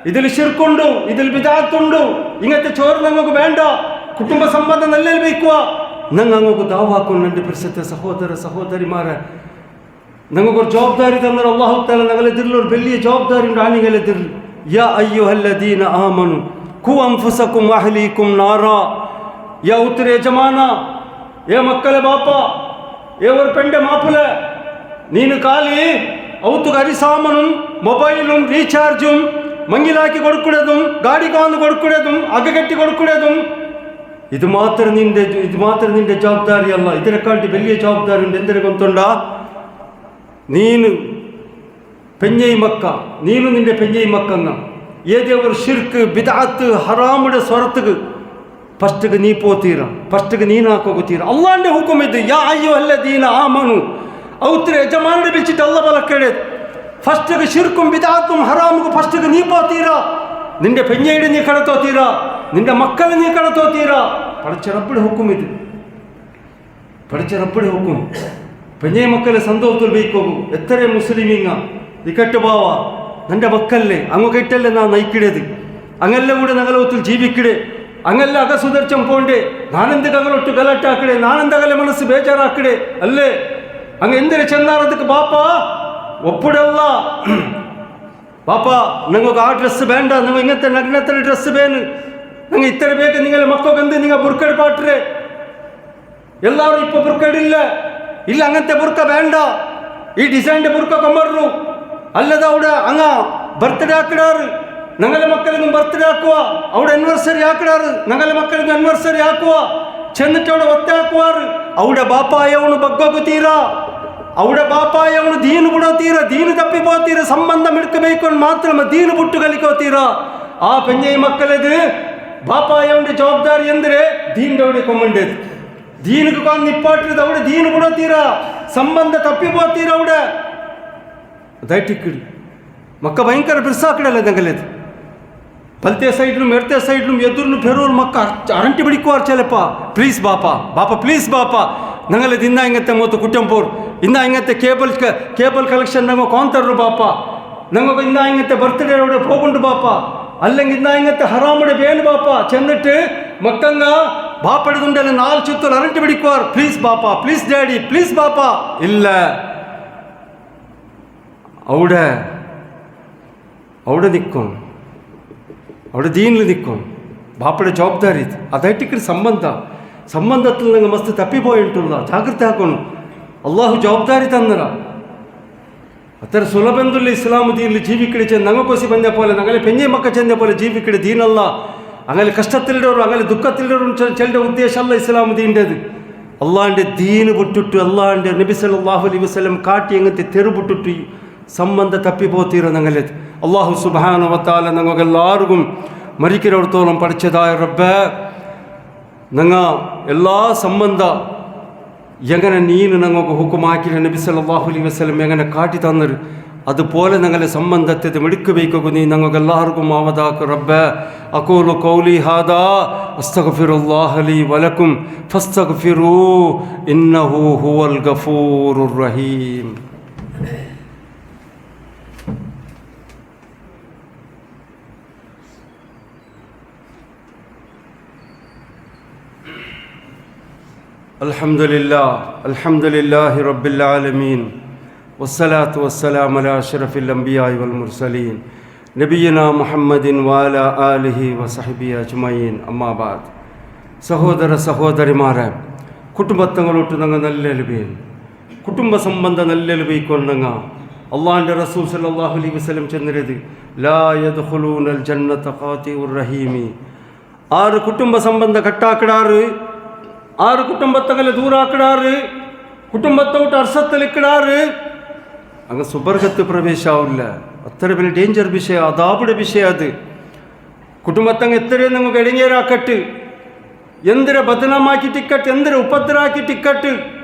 ഇതിൽ ശിർക്കുണ്ട്, ഇതിൽ ബിദഅത്തുണ്ട്. ഇങ്ങനത്തെ ചോറ് ഞങ്ങൾക്ക് വേണ്ട. കുടുംബ സംബന്ധം നല്ല വയ്ക്കുക. ഞങ്ങൾ അങ്ങക്ക് ദാവാക്കണം. എൻ്റെ പരിസരത്തെ സഹോദര സഹോദരിമാരെ ഞങ്ങൾക്കൊരു ജവാബ്ദാരി തന്ന അല്ലാഹു തആല ഞങ്ങളെതിരിൽ ഒരു വലിയ ജവാബ്ദാരി ഉണ്ട്. ആണിങ്ങളെതിരിൽ യാ അയ്യുഹല്ലദീന ആമനു ഖു അൻഫുസകും വഅഹ്ലീകും നാറാ. യാ ഉത്തര യജമാന, ഏ മക്കളെ ബാപ്പ, ഏ ഒരു പെണ്ടെ മാപ്പിള, നീನು ಖಾಲಿ ಅವತ್ತು ಅರಿಸಾಮನು ಮೊಬೈലും റീചാർജും മങ്ങിലാക്കി കൊടുക്കുന്നതും ഗാഡി കാന്ന് കൊടുക്കുന്നതും അകകെട്ടി കൊടുക്കുന്നതും ഇത് മാത്രം നിന്റെ ജവാബ്ദാരി അല്ല. ഇതിനെക്കാട്ടി വലിയ ജവാബ്ദാരി ഉണ്ട്. എന്തിനെ കൊണ്ടുണ്ടാ നീನು പെഞ്ഞൈ മക്ക, നീನು നിന്റെ പെഞ്ഞൈ മക്കങ്ങ ഏതേ ഒരു ഷിർക്ക് ബിദഅത്ത് ഹറാമുടെ സ്വരത്തുക്ക് ಫಸ್ಟ್ಗೆ ನೀ ಪೋತೀರ, ಫಸ್ಟ್ಗೆ ನೀನು ಹಾಕೋಗುತ್ತೀರ. ಅಲ್ಲಾಂಡೆ ಹುಕುಮ್ ಇದು ಯಾ ಅಯ್ಯುಹಲ್ಲದೀನ ಆಮನು ಅವತ್ರ ಯಜಮಾನಡೆ ಬಿಚ್ಚಿಟ್ಟು ಅಲ್ಲ ಬಲ ಕೇಳಿದ್ ಫಸ್ಟ್ಗೆ ಶಿರ್ಕುಂ ಬಿದಾತುಂ ಹರಾಮ್ಗೂ ಫಸ್ಟ್ಗೆ ನೀ ಪೋತೀರ. ನಿಂಡೆ ಪೆಂಜೈಡೆ ನೀ ಕಡತೋತೀರ, ನಿಂಡೆ ಮಕ್ಕಳು ನೀ ಕಡತೋತೀರ. ಪಡಚರಪ್ಪಡೆ ಹುಕುಮ್ ಇದು, ಪಡಚರಪ್ಪಡೆ ಹುಕುಮ್. ಪೆಂಜೈ ಮಕ್ಕಳೇ ಸಂತೋಷದಲ್ಲಿ ಬೇಕೋಗು ಎತ್ತರೆ ಮುಸ್ಲಿಮಿಂಗ ಇಕಟ್ಟು ಬಾವ ನನ್ನ ಮಕ್ಕಲ್ಲೇ അങ്ങ് കെട്ടല്ലേ നാ നയിക്കിടത്. അങ്ങെല്ലാം കൂടെ ഞങ്ങളെ ഒത്തിൽ ജീവിക്കിടെ. അങ്ങല്ല അകസുദർച്ചം പോണ്ടേ. നാനെന്ത് കങ്ങളൊട്ട് ഗലട്ടാക്കിടെ, നാനെന്തകലെ മനസ്സ് ബേജാറാക്കിടെ അല്ലേ. അങ്ങ് എന്തിനെ ചെന്നാറದಕ್ಕೆ ബാപ്പ ಒಪ್ಪುಡಲ್ಲ. ಬಾಪ ನಂಗೆ ಆ ಡ್ರೆಸ್ ಬೇಡ, ನಂಗೆ ಇಂಗತ್ತೆ ನಗ್ನತ್ತರ ಡ್ರೆಸ್ ಬೇನು, ನಂಗೆ ಇತ್ತರ ಬೇಕು. ನಿಂಗೆ ಮಕ್ಕಳಿಗೆ നിങ്ങൾ ബുർക്കട് പാട്ടേ എല്ലാവരും ഇപ്പോൾ ബുർക്കടില്ല. ഇല്ല അങ്ങനത്തെ ബുർക്ക വേണ്ട. ഈ ഡിസൈൻ്റെ ബുർക്ക കൊമ്പറു അല്ലത് അവിടെ അങ്ങ ബർത്ത്ഡേ ആക്കിടാറ്. ഞങ്ങളുടെ മക്കളിലും ബർത്ത്ഡേ ആക്കുക. അവിടെ ആനിവേഴ്സറി ആക്കിടാറ്. ഞങ്ങളുടെ മക്കളിലും ആനിവേഴ്സറി ആക്കുക. ചെന്നിട്ട് അവിടെ ഒത്താക്കുവാറ്. അവിടെ ബാപ്പായവണ് ബഗ്ഗു തീരാ, അവിടെ ബാപ്പായവണ് ദീന് കൂടെ തീരാ. ದೀನು ತಪ್ಪಿಪೋತೀರ, ಸಂಬಂಧ ಮಿಡ್ಕಬೇಕು ಮಾತ್ರ ದೀನು ಬುಟ್ಟು ಕಲಿಕೋತೀರ. ಆ ಪೆಂಜೈ ಮಕ್ಕಳದು ಬಾಪಾಯ ಜವಾಬ್ದಾರಿ ಅಂದರೆ ದೀನದವಡೆ ಕೊಮ್ಮಂಡೇದು. ದೀನಿಗೆ ಕೊಂಡು ನಿಪ್ಪಾಟ್ರಿದ ಅವಡೆ ದೀನು ಬಿಡೋತೀರ, ಸಂಬಂಧ ತಪ್ಪಿಪೋತೀರ ಅವಡ ದಯಟಿಕ್ಕಿಡಿ ಮಕ್ಕ ಭಯಂಕರ ಬಿರ್ಸಾಕಡಲ್ಲ ದಂಗಲೇದು. ಪಲ್ತೆ ಸೈಡ್ಲು ಮೆಡ್ತೆ ಸೈಡ್ಲು ಎದುರ್ನು ಫೆರೋರು ಮಕ್ಕ ಅರಂಟಿ ಬಿಡಿಕುವಾರ್ ಚೆಲಪ್ಪ. ಪ್ಲೀಸ್ ಬಾಪ ಪ್ಲೀಸ್ ಬಾಪ ನಂಗಲ್ಲದು ಇಂದ ಹಿಂಗತ್ತೆ ಮೂವತ್ತು ಕುಟುಂಬವ್ರು ಇಂದ ಹಿಂಗತ್ತೆ ಕೇಬಲ್ ಕಲೆಕ್ಷನ್ ನಂಗೆ ಕಾಂತರ್ರು ಬಾಪ, ನಂಗೆ ಇಂದ ಹಿಂಗತ್ತೆ ಬರ್ತ್ಡೇ ರೋಡೆ ಹೋಗುಂಡು ಬಾಪ, ಅಲ್ಲಂಗೆ ಇಂದ ಹಿಂಗತ್ತೆ ಹರಾಮಡೆ ಬೇನು ಬಾಪ ಚೆಂದಿಟ್ಟು ಮಕ್ಕಂಗ ಬಾಪಡಿದುಂಡೆಲ್ಲ 4 ಚುತ್ತಲು ಅರಂಟಿ ಬಿಡಿಕುವಾರ್. ಪ್ಲೀಸ್ ಬಾಪ, ಪ್ಲೀಸ್ ಡ್ಯಾಡಿ, ಪ್ಲೀಸ್ ಬಾಪ. ಇಲ್ಲ ಅವಡ ನಿಕ್ಕೋನು, ಅವಡ ದೀನ್ಲು ನಿಕ್ಕೋನು, ಬಾಪಡ ಜವಾಬ್ದಾರಿ ಇದು. ಅದೈಟಿಕ್ಕಿನ ಸಂಬಂಧത്തിൽ ನಂಗೆ ಮಸ್ತ್ ತಪ್ಪಿಪೋಯಿ ಉಂಟುಲ್ಲ, ಜಾಗ್ರತೆ ಹಾಕೋನು. ಅಲ್ಲಾಹು ಜವಾಬ್ದಾರಿ ತಂದರ ಅತರ ಸುಲಭೆಂದುಲ್ಲ ಇಸ್ಲಾಮು ದೀನ್ಲಿ ಜೀವಿಕಿಡೆ ಚೆಂದ ನಂಗಕೋಸಿ ಬಂದೆ ಪೋಲೆ ನಂಗಲೆ ಪೆಂಜೆ ಮಕ್ಕ ಚೆಂದೆ ಪೋಲೆ ಜೀವಿಕಿಡೆ ದೀನಲ್ಲ. അങ്ങനെ കഷ്ടത്തിലിടവരും അങ്ങനെ ദുഃഖത്തിലിടവരും ചെല്ലുടെ ഉദ്ദേശമല്ല ഇസ്ലാം ദീൻ്റെത്. അള്ളാഹിൻ്റെ ദീന് വിട്ടിട്ട് അള്ളാഹിൻ്റെ നബി സല്ലല്ലാഹു അലൈഹി വസല്ലം കാട്ടി അങ്ങനത്തെ തെരുവിട്ടിട്ട് ಸಂಬಂಧ ತಪ್ಪಿಪೋತೀರೋ ನಂಗಲೇದು. ಅಲ್ಲಾಹು ಸುಬ್ಹಾನಹು ವ ತಆಲ ನಂಗೆಲ್ಲಾರಿಗೂ ಮರಿಕಿರೋರ್ತೋಲಂ പഠിച്ചതായ റബ്ബേ, ನಂಗ ಎಲ್ಲ ಸಂಬಂಧ എങ്ങനെ നീന് ഞങ്ങൾക്ക് ഹുക്കുമാക്കി നബി സല്ലല്ലാഹു അലൈഹി വസല്ലം എങ്ങനെ കാട്ടി തന്നത് അതുപോലെ ഞങ്ങളെ സംബന്ധത്തെ മിടുക്കಬೇಕು നീ ഞങ്ങൾക്കെല്ലാവർക്കും ആവതാക്ക് റബ്ബേ. അഖൂലു ഖൗലി ഹാദാ അസ്തഗ്ഫിറുല്ലാഹ ലീ വലക്കും ഫസ്തഗ്ഫിറൂ ഇന്നഹു ഹുവൽ ഗഫൂറുർ റഹീം. അൽഹംദുലില്ലാഹി റബ്ബിൽ ആലമീൻ വസ്സലാത്തു വസ്സലാമു അലാ അഷ്റഫിൽ അംബിയാഇ വൽ മുർസലീൻ നബിയിനാ മുഹമ്മദിൻ വഅലാ ആലിഹി വസഹ്ബിഹി അജ്മഈൻ. അമ്മാ ബഅദ്. സഹോദര സഹോദരിമാരെ, കുടുംബത്തങ്ങളോട്ട് ഞങ്ങൾ നല്ലെലുബേൻ, കുടുംബ സംബന്ധ നല്ലെലുബൈക്കൊണ്ടങ്ങ അള്ളാഹിൻ്റെ റസൂൽ സല്ലല്ലാഹു അലൈഹി വസല്ലം ചെന്നിരത് ലാ യദ്ഖുലൂനൽ ജന്നത ഖാതിഉർ റഹീമി. 6 കുടുംബ സംബന്ധ കട്ടാക്കിടാറ്, 6 കുടുംബത്തങ്ങളെ ദൂരാക്കിടാറ്, കുടുംബത്തെ വിട്ട് അർസത്തിലിക്കിടാറ്, അങ്ങ് സുബർഗത്ത് പ്രവേശാവില്ല. അത്ര വലിയ ഡേഞ്ചർ വിഷയം, അതാപുടെ വിഷയം അത്. കുടുംബത്തങ്ങ് എത്രയും നമുക്ക് ഇടങ്ങേരാക്കട്ട്, എന്തിര ബദനാമാക്കിട്ടിക്കട്ട്, എന്തിര ഉപദ്രാക്കിട്ടിക്കട്ട്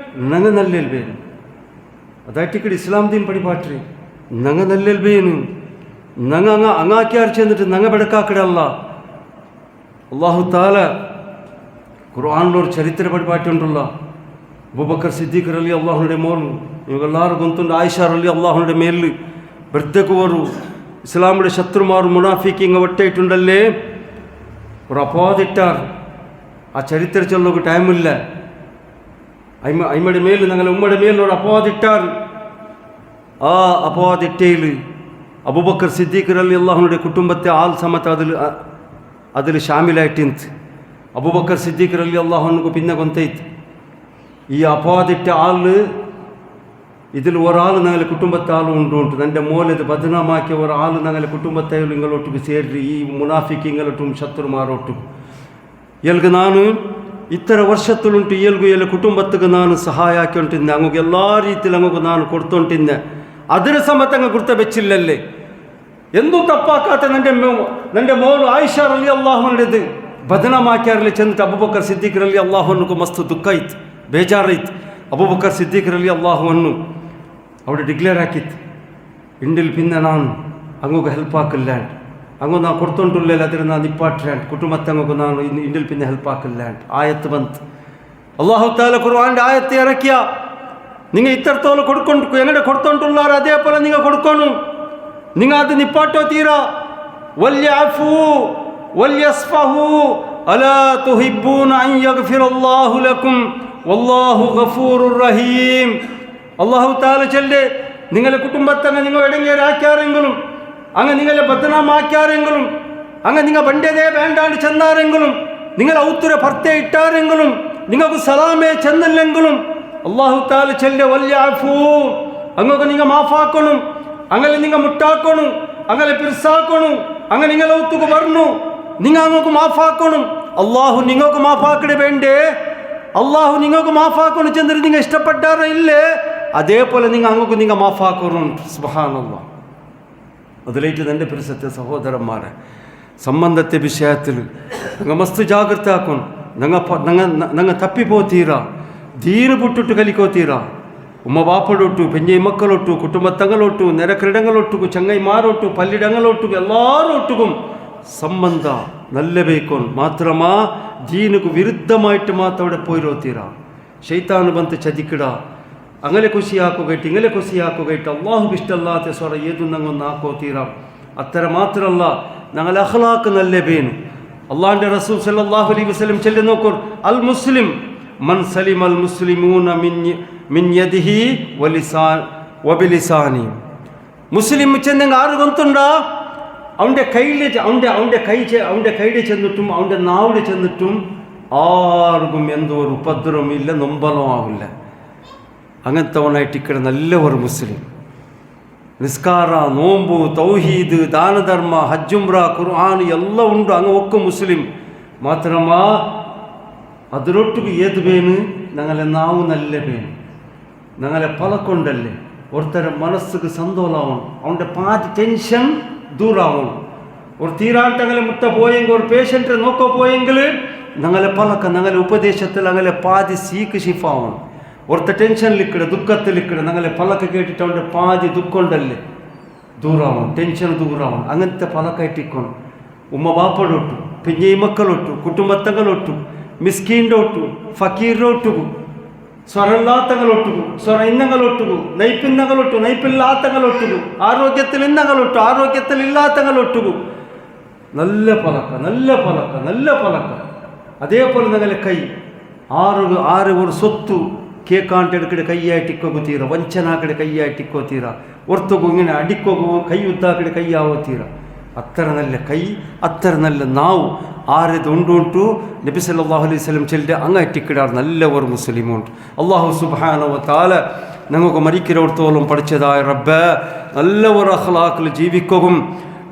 നങ്ങ നല്ലെൽബേನು. അതായിട്ടിക്കട് ഇസ്ലാം ദീൻ പടിപാട്രി നങ്ങ നല്ലെൽബേನು. നങ്ങ അങ്ങാക്കിയാർ ചെന്നിട്ട് നങ്ങ ബെടക്കാക്കിടല്ല. അല്ലാഹു തആല ഖുർആനിലൊരു ചരിത്ര പടിപാറ്റുണ്ടല്ല. അബൂബക്കർ സിദ്ദീഖ് റളി അള്ളാഹുവിൻ്റെ മോള് ഇവരെല്ലാവരും ഗൊಂತುಂಡು ಆಯಿಷಾ റളി അള്ളാഹുവിൻ്റെ മേലിൽ ബർത്തക്കുവරු ഇസ്ലാമിയുടെ ശത്രുമാർ മുനാഫിക്കിങ് ഒട്ടയിട്ടുണ്ടല്ലേ ഒരു അപവാദിട്ടാർ. ആ ചരിത്ര ചൊല്ലൊക്കെ ടൈമില്ല. അയിമയുടെ മേൽ ഞങ്ങൾ ഉമ്മയുടെ മേലിൽ ഒരു അപവാദിട്ടാർ. ആ അപവാദിട്ടയിൽ അബൂബക്കർ സിദ്ദീഖ് റളി അള്ളാഹുവിൻ്റെ കുടുംബത്തെ ആൾ സമത്ത് അതിൽ ഷാമിലായിട്ടിന്ത്. അബൂബക്കർ സിദ്ദീഖ് റളി അള്ളാഹുവിനക്ക് പിന്നെ ഗൊಂತೈತು ഈ അപവാദിട്ട ആള് ഇതിൽ ഒരാൾ ഞങ്ങളുടെ കുടുംബത്തെ ആൾ ഉണ്ടു. എൻ്റെ മോലത് ബദനാമാക്കിയ ഒരാൾ ഞങ്ങളുടെ കുടുംബത്തെ ഇങ്ങോട്ടു ಸೇರಿ ഈ മുനാഫിക്ക് ഇങ്ങോട്ടും ശത്രുമാരോട്ടും ಎಲ್ಗೆ ನಾನು ಇತರ ವರ್ಷತ್ತುಂಟು ಎಲ್ಗೂ ಎಲ್ಲ ಕುಟುಂಬತ್ತಿಗೆ ನಾನು ಸಹಾಯ ಹಾಕಿ ಹೊಂಟಿದ್ದೆ. ಹಂಗೆ ಎಲ್ಲ ರೀತಿಯಲ್ಲಿ ಹಂಗೆ ನಾನು ಕೊಡ್ತೊಂಟಿದ್ದೆ. ಅದರ ಸಮತಂಗ ಗುರ್ತ ಬೆಚ್ಚಿಲ್ಲಲ್ಲಿ ಎಂದೂ ತಪ್ಪಾಕಾತ. ನನ್ನ ಮೋಲು ಆಯಿಷಾ ರಲಿ ಅಲ್ಲಾಹನದು ಬದನಾಮಾಕ್ಯಾರಲಿ ಚೆಂದ ಅಬೂಬಕರ್ ಸಿದ್ದೀಕ್ ರಲಿ ಅಲ್ಲಾಹನಗೂ ಮಸ್ತ್ ದುಃಖ ಇತ್ತು, ಬೇಜಾರೈತು. ಅಬೂಬಕರ್ ಸಿದ್ದೀಕ್ ರಲಿ ಅಲ್ಲಾಹವನ್ನು അവിടെ ഡിക്ലെയർ ആക്കിತ್ತು, ಇಂಡಿಲ್ പിന്നെ ನಾನು അങ്ങോട്ട് ಹೆಲ್ಪ್ ಹಾಕಿಲ್ಲ, അങ്ങോ ನಾನು ಕೊಡ್ತೊಂಟುಲ್ಲ, ಅದ್ರ ನಾನು ನಿಪ್ಪಾಟ್ರೆ ಕುಟುಂಬಕ್ಕೆ അങ്ങോട്ട് ನಾನು ಇಂಡಿಲ್ പിന്നെ ಹೆಲ್ಪ್ ಹಾಕಿಲ್ಲ ಆಯತ್ತು ಬಂತು. അല്ലാഹു തആല ഖുർആന്റെ ആയത്ത് ഇറക്കിയ നിങ്ങൾ ഇത്രത്തോളം കൊടുക്കൊണ്ട് എങ്ങനെ കൊടുത്തോണ്ടുള്ളാർ അതേപോലെ നിങ്ങൾ കൊടുക്കണം. നിങ്ങൾ അത് നിപ്പാട്ടോ തീരാ. വൽയഅഫു വൽയസ്ഫഹു അലാ തുഹിബ്ബൂന അൻ യഗ്ഫിറല്ലാഹു ലക്കും വല്ലാഹു ഗഫൂറുർ റഹീം. അല്ലാഹു തആല ചൊല്ലെ നിങ്ങളുടെ കുടുംബത്തങ്ങ് നിങ്ങൾ ഇടങ്ങേരാക്കാരെങ്കിലും, അങ്ങ് നിങ്ങളെ ബദനാമാക്കാരെങ്കിലും, അങ്ങ് നിങ്ങൾ പണ്ടേതേ വേണ്ടാണ്ട് ചെന്നാരെങ്കിലും, നിങ്ങൾ ഔത്തുര ഭർത്തെ ഇട്ടാരെങ്കിലും, നിങ്ങൾക്ക് സലാമേ ചെന്നില്ലെങ്കിലും അല്ലാഹു തആല ചൊല്ലെ വൽയഅഫു അങ്ങൊക്കെ നിങ്ങൾ മാഫാക്കണം, അങ്ങനെ നിങ്ങൾ മുട്ടാക്കണം, അങ്ങനെ പിർസാക്കണം, അങ്ങനെ നിങ്ങൾ ഔത്തുക്ക് പറഞ്ഞു നിങ്ങൾ അങ്ങോട്ട് മാഫാക്കണം. അല്ലാഹു നിങ്ങൾക്ക് മാഫാക്കണേ വേണ്ടേ? അല്ലാഹു നിങ്ങൾക്ക് മാഫാക്കണം ചെന്നിട്ട് നിങ്ങൾ ഇഷ്ടപ്പെട്ടാറോ ഇല്ലേ? അതേപോലെ നിങ്ങൾ അങ്ങോട്ട് നിങ്ങൾ മാഫാക്കുന്നുണ്ട്. സുബ്ഹാനല്ലാഹ്. അതിലേറ്റ് എൻ്റെ പരിസരത്തെ സഹോദരന്മാരെ, സംബന്ധത്തെ വിഷയത്തിൽ നിങ്ങൾ മസ്ത് ಜಾಗೃತಿ ಹಾಕೊಂಡು ನಂಗೆ ತಪ್ಪಿಪೋತೀರಾ, ದೀನು ಬಿಟ್ಟುಟ್ಟು ಕಲಿಕೋತೀರಾ. ಉಮ್ಮ ಬಾಪಡೊಟ್ಟು, ಪೆಂಜೈ ಮಕ್ಕಳೊಟ್ಟು, ಕುಟುಂಬ ತಂಗಳೊಟ್ಟು, ನೆರೆ ಕ್ರೀಡಗಳೊಟ್ಟಿಗೂ, ಚಂಗೈ ಮಾರೊಟ್ಟು, ಪಲ್ಲಿಡಗಳೊಟ್ಟಿಗೂ ಎಲ್ಲರೊಟ್ಟಿಗೂ ಸಂಬಂಧ ನಲ್ಲಬೇಕು. ಮಾತ್ರಮಾ ದೀನಿಗೂ ವಿರುದ್ಧമായിട്ട് മാത്രം അവിടെ പോയിരോത്തീരാ. ಶೈತಾನು ಬಂತು ಚದಿಕಿಡ, അങ്ങനെ ಖುಷಿ ಹಾಕೋಗೈಟ್, ಇಂಗಲೆ ಖುಷಿ ಹಾಕೋಗೈಟ್, ಅಲ್ಲಾಹು ಇಷ್ಟಲ್ಲಾತೆ ಸ್ವರ ಏದು ನಂಗೊಂದು ಹಾಕೋತೀರಾ. ಅತ್ತರ ಮಾತ್ರ ಅಲ್ಲ, ഞങ്ങളെ അഖ്ലാഖ് നല്ല ബേനു. അള്ളാഹിൻ്റെ റസൂൽ സല്ലല്ലാഹു അലൈഹി വസല്ലം ചൊല്ലി നോക്കൂ, അൽ മുസ്ലിം മൻ സലിമ അൽ മുസ്ലിമൂന മിൻ യദിഹി വബിലിസാനി. മുസ്ലിം ചെന്നെങ്കിൽ ആര് ഗൊന്തുണ്ട അവൻ്റെ കൈയുടെ ചെന്നിട്ടും അവൻ്റെ നാവിടെ ചെന്നിട്ടും ആർക്കും എന്തോ ഒരു ഉപദ്രവം ഇല്ല, നൊമ്പലം ആവില്ല. അങ്ങനത്തവനായിട്ട് ഇക്കടെ നല്ല ഒരു മുസ്ലിം. ನಿಸ್ಕಾರ, ನೋಂಬು, ತೌಹೀದ್, ದಾನ ಧರ್ಮ, ಹಜ್ಜುಮ್ರಾ, ಕುರ್ಆನ್ ಎಲ್ಲ ಉಂಟು. ಅಂಗ ಒಕ್ಕ ಮುಸ್ಲಿಂ ಮಾತ್ರಮ್ಮ ಅದರೊಟ್ಟಿಗೆ ಏದು ಬೇನು ഞങ്ങളെ നാവ് നല്ല പേന്, ഞങ്ങളെ പലക്കൊണ്ടല്ലേ ഒരുത്തരം മനസ്സിക്ക് സന്തോഷമാവണം, അവൻ്റെ പാതി ടെൻഷൻ ദൂരാവണം. ഒരു തീരാട്ടങ്ങളെ മുട്ട പോയെങ്കിൽ, ഒരു പേഷ്യൻറ്റിനെ നോക്കോ പോയെങ്കിൽ ഞങ്ങളെ പലക്ക, ഞങ്ങളെ ഉപദേശത്തിൽ ഞങ്ങളെ പാതി സീക്ക് ഷിഫാവണം. ഒരുത്ത ടെൻഷനിലിക്കടെ, ദുഃഖത്തിലിക്കടെ ഞങ്ങളെ പലക്ക് കേട്ടിട്ട് അവൻ്റെ പാതി ദുഃഖമുണ്ടല്ലേ ദൂരാവണം, ടെൻഷൻ ദൂരാവണം. അങ്ങനത്തെ പലക്കായിട്ടിക്കണം. ഉമ്മ ബാപ്പടൊട്ടു, പിന്നെ ഈ മക്കളൊട്ടു, കുടുംബത്തങ്ങളൊട്ടു, മിസ്കീൻ്റെ ഒട്ടു, ഫക്കീറിൻ്റെ ഒട്ടുകു, സ്വരമില്ലാത്തങ്ങളൊട്ടുകു, സ്വര ഇന്നങ്ങളൊട്ടുകു, നയിപ്പിന്നങ്ങളൊട്ടു, നയിപ്പില്ലാത്തങ്ങളൊട്ടുകു, ആരോഗ്യത്തിൽ ഇന്നങ്ങളൊട്ടു, ആരോഗ്യത്തിൽ ഇല്ലാത്തങ്ങളൊട്ടുകു. നല്ല പലക്ക, നല്ല പലക്ക, നല്ല പലക്ക. അതേപോലെ ഞങ്ങളെ കൈ ആറ് ഒരു സ്വത്തു കേക്കാണ്ടെടുക്കಡೆ കൈയായിട്ടിക്കോತೀರ, ವಂಚನಾಕಡೆ ಕೈಯಾയിട്ടിക്കോತೀರ, ಒರ್ತಗೂ ഇങ്ങനെ അടിക്കോಗೂ ಕೈ ಉದ್ದಾಕಡೆ ಕೈಯಾವೋತೀರ. അത്ര നല്ല കൈ, അത്ര നല്ല നാവ് ആരത് ഉണ്ടുണ്ടു. നബി സല്ലല്ലാഹു അലൈഹി വസല്ലം ചൊല്ലിയ അങ്ങായിട്ടിക്കിടാർ നല്ല ഒരു മുസ്ലിമുണ്ട്. അല്ലാഹു സുബ്ഹാനഹു വ തആല ഞങ്ങൾക്ക് മരിക്കിരോടത്തോളം പഠിച്ചതായ റബ്ബ് നല്ല ഒരു അഖ്ലാഖിൽ ജീവിക്കുകയും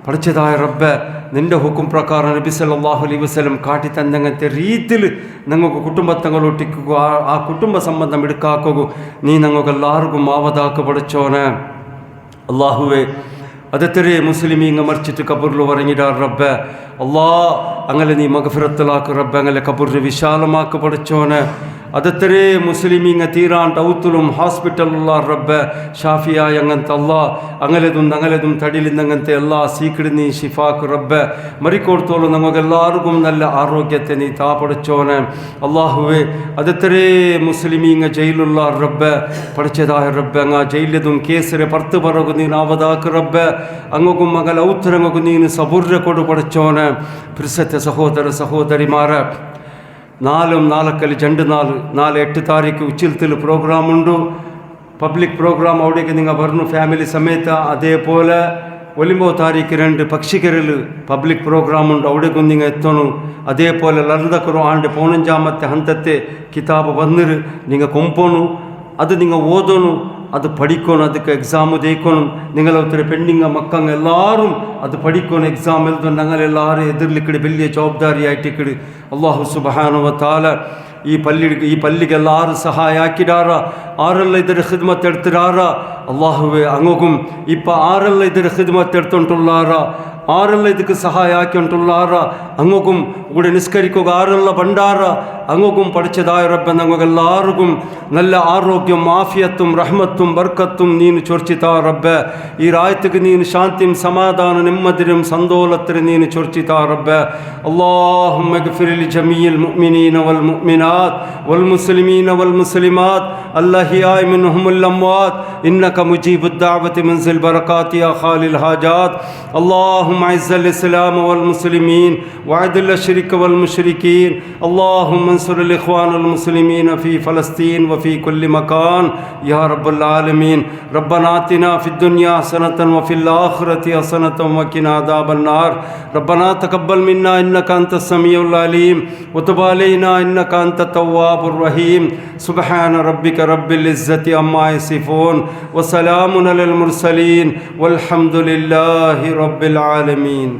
പഠിച്ചതായ റബ്ബ് നിൻ്റെ ഹുക്കും പ്രകാരം നബി സല്ലല്ലാഹു അലൈഹി വസല്ലം കാട്ടി തന്നങ്ങനത്തെ രീതിയിൽ ഞങ്ങൾക്ക് കുടുംബത്തങ്ങളൊട്ടിക്കുക, ആ കുടുംബ സംബന്ധം എടുക്കാക്കുക നീ ഞങ്ങൾക്കെല്ലാവർക്കും ആവതാക്ക് പഠിച്ചോനെ. അള്ളാഹുവേ, അതെത്രേ മുസ്ലിമീങ്ങ മറിച്ചിട്ട് കബറിൽ പറഞ്ഞിടാർ റബ്ബ്. അള്ളാ, അങ്ങനെ നീ മഗ്ഫിറത്തിലാക്ക് റബ്ബ്, അങ്ങനെ കബറിൽ വിശാലമാക്ക് പഠിച്ചോനെ. അതെത്രേ മുസ്ലിമീങ്ങ തീരാണ്ട് ഔത്തുലും ഹോസ്പിറ്റലുള്ള റബ്ബ് ഷാഫിയായ അങ്ങനത്തെ അല്ലാ, അങ്ങലതും തടിലിന്നങ്ങനത്തെ എല്ലാ സീക്കിട് നീ ഷിഫാക്ക് റബ്ബ്. മരിക്കോടത്തോളം ഞങ്ങൾക്കെല്ലാവർക്കും നല്ല ആരോഗ്യത്തെ നീ താ പഠിച്ചോനെ. അള്ളാഹുവേ, അതെത്രേ മുസ്ലിമീങ്ങ ജയിലുള്ള റബ്ബ് പഠിച്ചതായ റബ്ബ്, അങ്ങ് ആ ജയിലതും കേസരെ പർത്ത് പറകു നീ നാവതാക്ക് റബ്ബ്. അങ്ങക്കും മകൽ ഔത്തരങ്ങക്കും നീ സബുർര കൊടു പഠിച്ചോനെ. പ്രിസത്തെ സഹോദര സഹോദരിമാരെ, 4-8 താരീഖ് ഉച്ചിലത്തിൽ പ്രോഗ്രാമുണ്ട്, പബ്ലിക് പ്രോഗ്രാം. അവിടേക്ക് നിങ്ങൾ പറഞ്ഞു ഫാമിലി സമേത. അതേപോലെ 9 താരീഖ് 2 പക്ഷിക്കരൽ പബ്ലിക് പ്രോഗ്രാമുണ്ട്, അവിടേക്കും നിങ്ങൾ എത്തണം. അതേപോലെ ലളിത ഖുർആന്റെ 15ാമത്തെ ഹന്തത്തെ കിതാബ് വന്നിട്ട് നിങ്ങൾ കൊമ്പോണു, അത് നിങ്ങൾ ഓതണു, അത് പഠിക്കണം, ಅದಕ್ಕೆ എക്സാമ് തേക്കണം. നിങ്ങളൊത്തിരി പെണ്ണിങ്ങ മക്കങ്ങ എല്ലാവരും അത് പഠിക്കണം, എക്സാം എഴുതണം. ഞങ്ങളെല്ലാവരും എതിർലിക്കട് വലിയ ജവാബ്ദാരിയായിട്ടിക്കട്. അള്ളാഹു സുബ്ഹാനഹു വ തആല ഈ പള്ളിക്ക് എല്ലാവരും സഹായാക്കിടാറ, ആരെല്ലാം ഇതിൽ ഖിദ്മത്ത് എടുത്തിടാറ. അള്ളാഹുവെ, അങ്ങും ഇപ്പം ആരെല്ലാം ഇതിൽ ഖിദ്മത്ത് എടുത്തോണ്ടുള്ളാറ, ആരെല്ലാം ಇದಕ್ಕೆ ಸಹಾಯ ಹಾಕಿಂಟುಲ್ಲಾರ, അങ്ങും കൂടെ നിസ്കരിക്കുക ആരെല്ലാം ഭണ്ടാര, അങ്ങും പഠിച്ചതായ റബ്ബ ഞങ്ങൾക്കെല്ലാവർക്കും നല്ല ആരോഗ്യം, ആഫിയത്തും റഹ്മത്തും ബർക്കത്തും നീನು ചൊർച്ചിതാ റബ്ബ. ഈ രാജ്യത്തേക്ക് നീನು ശാന്തിയും സമാധാന നെമ്മതിയും സന്തോഷത്തിന് നീನು ചൊർച്ചിതാ റബ്ബ. اللهم اغفر لجميع المؤمنين والمؤمنات والمسلمين والمسلمات الأحياء منهم والأموات إنك مجيب الدعوة منزل بركات يا خالي الحاجات. اللهم اعز الإسلام والمسلمين وأذل الشرك والمشركين. اللهم انصر الإخوان المسلمين في فلسطين وفي كل مكان يا رب العالمين. ربنا آتنا في الدنيا حسنة وفي الآخرة حسنة وقنا عذاب النار. ربنا تقبل منا إنك أنت السميع العليم وتب علينا إنك أنت التواب الرحيم. سبحان ربك رب العزة عما يصفون وسلام على المرسلين والحمد لله رب العالمين.